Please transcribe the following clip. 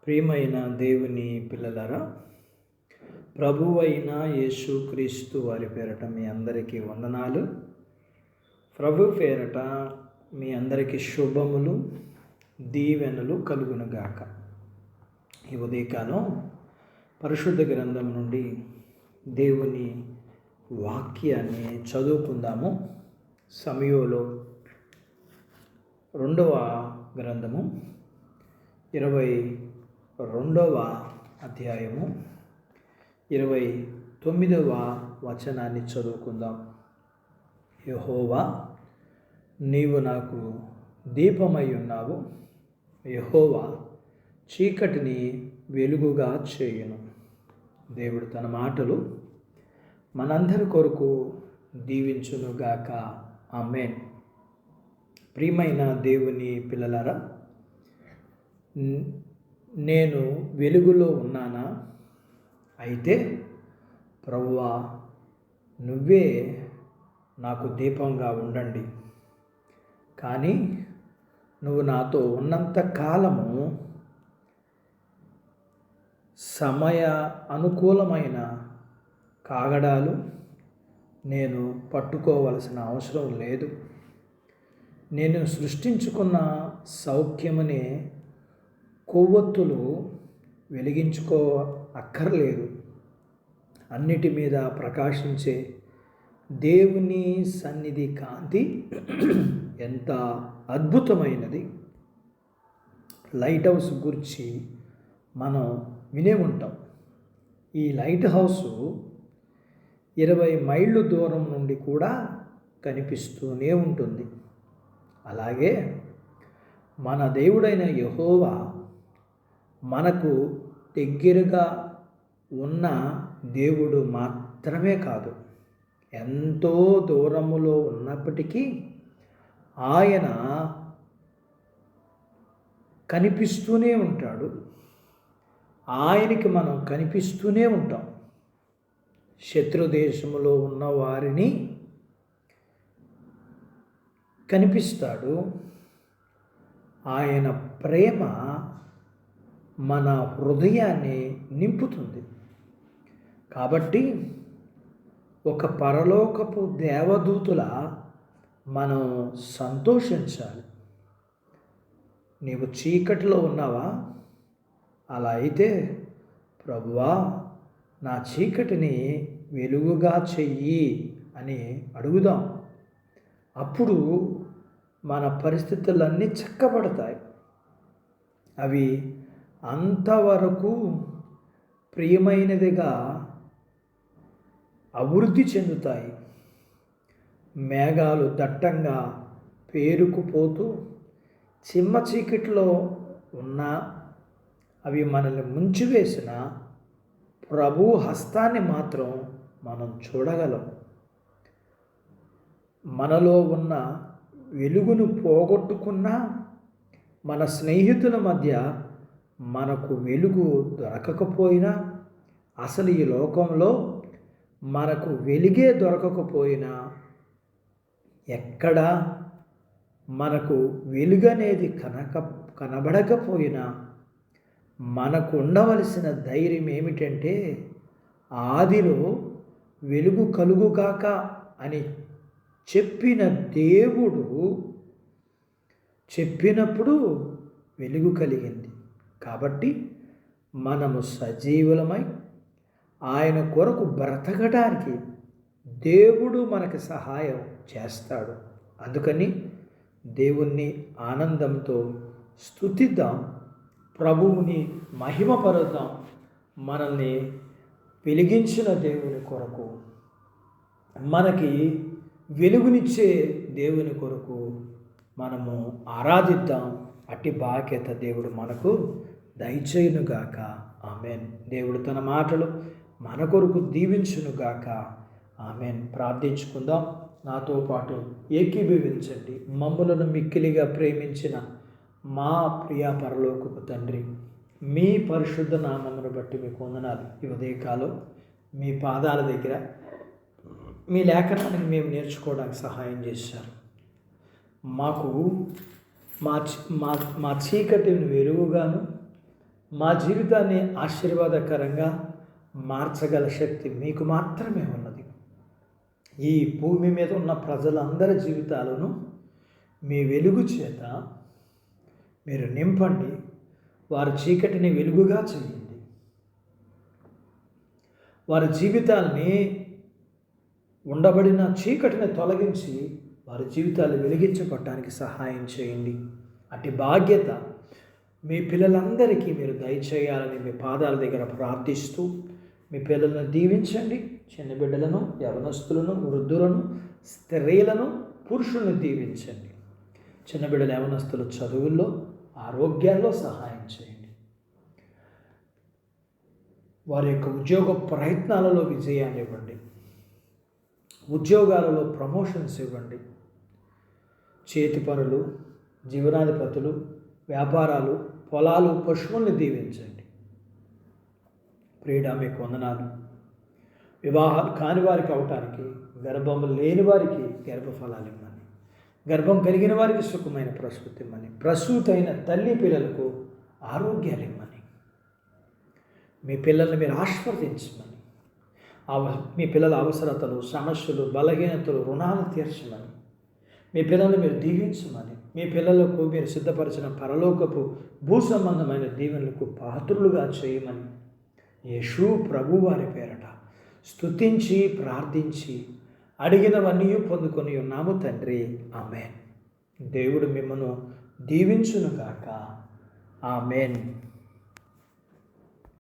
ప్రియమైన దేవుని పిల్లలారా, ప్రభువైన యేసుక్రీస్తు వారి పేరట మీ అందరికీ వందనాలు. ప్రభు పేరట మీ అందరికీ శుభములు, దీవెనలు కలుగునుగాక. ఈ ఉదయకాలం పరిశుద్ధ గ్రంథం నుండి దేవుని వాక్యాన్ని చదువుకుందాము. సమయంలో 2వ గ్రంథము 22వ అధ్యాయము 29వ వచనాన్ని చదువుకుందాం. యెహోవా, నీవు నాకు దీపమై ఉన్నావు. యెహోవా చీకటిని వెలుగుగా చేయును. దేవుడు తన మాటలు మనందరి కొరకు దీవించునుగాక. ఆమేన్. ప్రియమైన దేవుని పిల్లలారా, నేను వెలుగులో ఉన్నానా? అయితే ప్రభువా, నువ్వే నాకు దీపంగా ఉండండి. కానీ నువ్వు నాతో ఉన్నంత కాలము సమయ అనుకూలమైన కాగడాలు నేను పట్టుకోవలసిన అవసరం లేదు. నేను సృష్టించుకున్న సౌఖ్యమనే కొవ్వొత్తులు వెలిగించుకో అక్కర్లేదు. అన్నిటి మీద ప్రకాశించే దేవుని సన్నిధి కాంతి ఎంత అద్భుతమైనది. లైట్ హౌస్ గురించి మనం వినే ఉంటాం. ఈ లైట్ హౌస్ 20 మైళ్ళు దూరం నుండి కూడా కనిపిస్తూనే ఉంటుంది. అలాగే మన దేవుడైన యెహోవా మనకు దగ్గరగా ఉన్న దేవుడు మాత్రమే కాదు, ఎంతో దూరములో ఉన్నప్పటికీ ఆయన కనిపిస్తూనే ఉంటాడు. ఆయనకి మనం కనిపిస్తూనే ఉంటాం. శత్రు దేశంలో ఉన్న వారిని కనిపిస్తాడు. ఆయన ప్రేమ మన హృదయాన్ని నింపుతుంది. కాబట్టి ఒక పరలోకపు దేవదూతుల మనం సంతోషించాలి. నీవు చీకటిలో ఉన్నావా? అలా అయితే, ప్రభువా, నా చీకటిని వెలుగుగా చెయ్యి అని అడుగుదాం. అప్పుడు మన పరిస్థితులన్నీ చక్కబడతాయి. అవి అంతవరకు ప్రియమైనదిగా అభివృద్ధి చెందుతాయి. మేఘాలు దట్టంగా పేరుకుపోతూ చిమ్మ చీకటిలో ఉన్నా, అవి మనల్ని ముంచివేసిన ప్రభు హస్తాన్ని మాత్రం మనం చూడగలం. మనలో ఉన్న వెలుగును పోగొట్టుకున్నా, మన స్నేహితుల మధ్య మనకు వెలుగు దొరకకపోయినా, అసలు ఈ లోకంలో మనకు వెలుగే దొరకకపోయినా, ఎక్కడ మనకు వెలుగు అనేది కనబడకపోయినా, మనకు ఉండవలసిన ధైర్యం ఏమిటంటే, ఆదిలో వెలుగు కలుగుగాక అని చెప్పిన దేవుడు చెప్పినప్పుడు వెలుగు కలిగింది. కాబట్టి మనము సజీవులమై ఆయన కొరకు బ్రతకడానికి దేవుడు మనకు సహాయం చేస్తాడు. అందుకని దేవుణ్ణి ఆనందంతో స్తుతిద్దాం, ప్రభువుని మహిమపరుద్దాం. మనల్ని వెలిగించిన దేవుని కొరకు, మనకి వెలుగునిచ్చే దేవుని కొరకు మనము ఆరాధిద్దాం. అట్టి బాధ్యత దేవుడు మనకు దయచేయునుగాక. ఆమెన్. దేవుడు తన మాటలు మన కొరకు దీవించునుగాక. ఆమెన్. ప్రార్థించుకుందాం. నాతో పాటు ఏకీభవించండి. మమ్ములను మిక్కిలిగా ప్రేమించిన మా ప్రియ పరలోకపు తండ్రి, మీ పరిశుద్ధ నామమును బట్టి మీకు వందనాలు. ఈ ఉదయకాలం మీ పాదాల దగ్గర మీ లేఖనాన్ని మేము నేర్చుకోవడానికి సహాయం చేశారు. మాకు మా చీకటిని వెలుగుగాను, మా జీవితాన్ని ఆశీర్వాదకరంగా మార్చగల శక్తి మీకు మాత్రమే ఉన్నది. ఈ భూమి మీద ఉన్న ప్రజలందరి జీవితాలను మీ వెలుగు చేత మీరు నింపండి. వారి చీకటిని వెలుగుగా చేయండి. వారి జీవితాల్ని ఉండబడిన చీకటిని తొలగించి వారి జీవితాలు వెలిగించబడటానికి సహాయం చేయండి. అట్టి బాధ్యత మీ పిల్లలందరికీ మీరు దయచేయాలని మీ పాదాల దగ్గర ప్రార్థిస్తూ మీ పిల్లలను దీవించండి. చిన్న బిడ్డలను, యవనస్తులను, వృద్ధులను, స్త్రీలను, పురుషులను దీవించండి. చిన్న బిడ్డల, యవనస్తులు చదువుల్లో, ఆరోగ్యాల్లో సహాయం చేయండి. వారి యొక్క ఉద్యోగ ప్రయత్నాలలో విజయాన్ని ఇవ్వండి. ఉద్యోగాలలో ప్రమోషన్స్ ఇవ్వండి. చేతి పనులు, జీవనాధిపతులు, వ్యాపారాలు, పొలాలు, పశువుల్ని దీవించండి. ప్రియుడా, మీకు వందనాలు. వివాహాలు కాని వారికి అవటానికి, గర్భము లేని వారికి గర్భఫలాలు ఇవ్వమని, గర్భం కలిగిన వారికి సుఖమైన ప్రసూతి ఇవ్వమని, ప్రసూతైన తల్లి పిల్లలకు ఆరోగ్యాలు ఇవ్వమని, మీ పిల్లల్ని మీరు ఆశీర్వదించమని, మీ పిల్లల అవసరతలు, సమస్యలు, బలహీనతలు, రుణాలు తీర్చమని, మీ పిల్లల్ని మీరు దీవించమని, మీ పిల్లలకు మీరు సిద్ధపరిచిన పరలోకపు భూ సంబంధమైన దీవెనలకు పాత్రులుగా చేయమని యేసు ప్రభు వారి పేరట స్తుతించి ప్రార్థించి అడిగినవన్నీ పొందుకొని ఉన్నాము తండ్రి. ఆమేన్. దేవుడు మిమ్మల్ని దీవించునుగాక. ఆమేన్.